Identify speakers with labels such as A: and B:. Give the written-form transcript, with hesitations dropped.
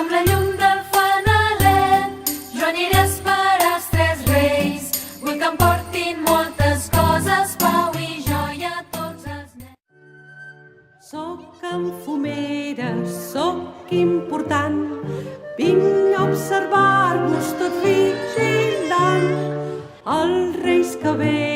A: Amb la llum del fanalet jo aniré a esperar els tres reis. Vull que em portin moltes coses, pau i joia a tots els nens.
B: Soc enfumera, soc important, vinc a observar-vos tot vigilant. Els reis que venen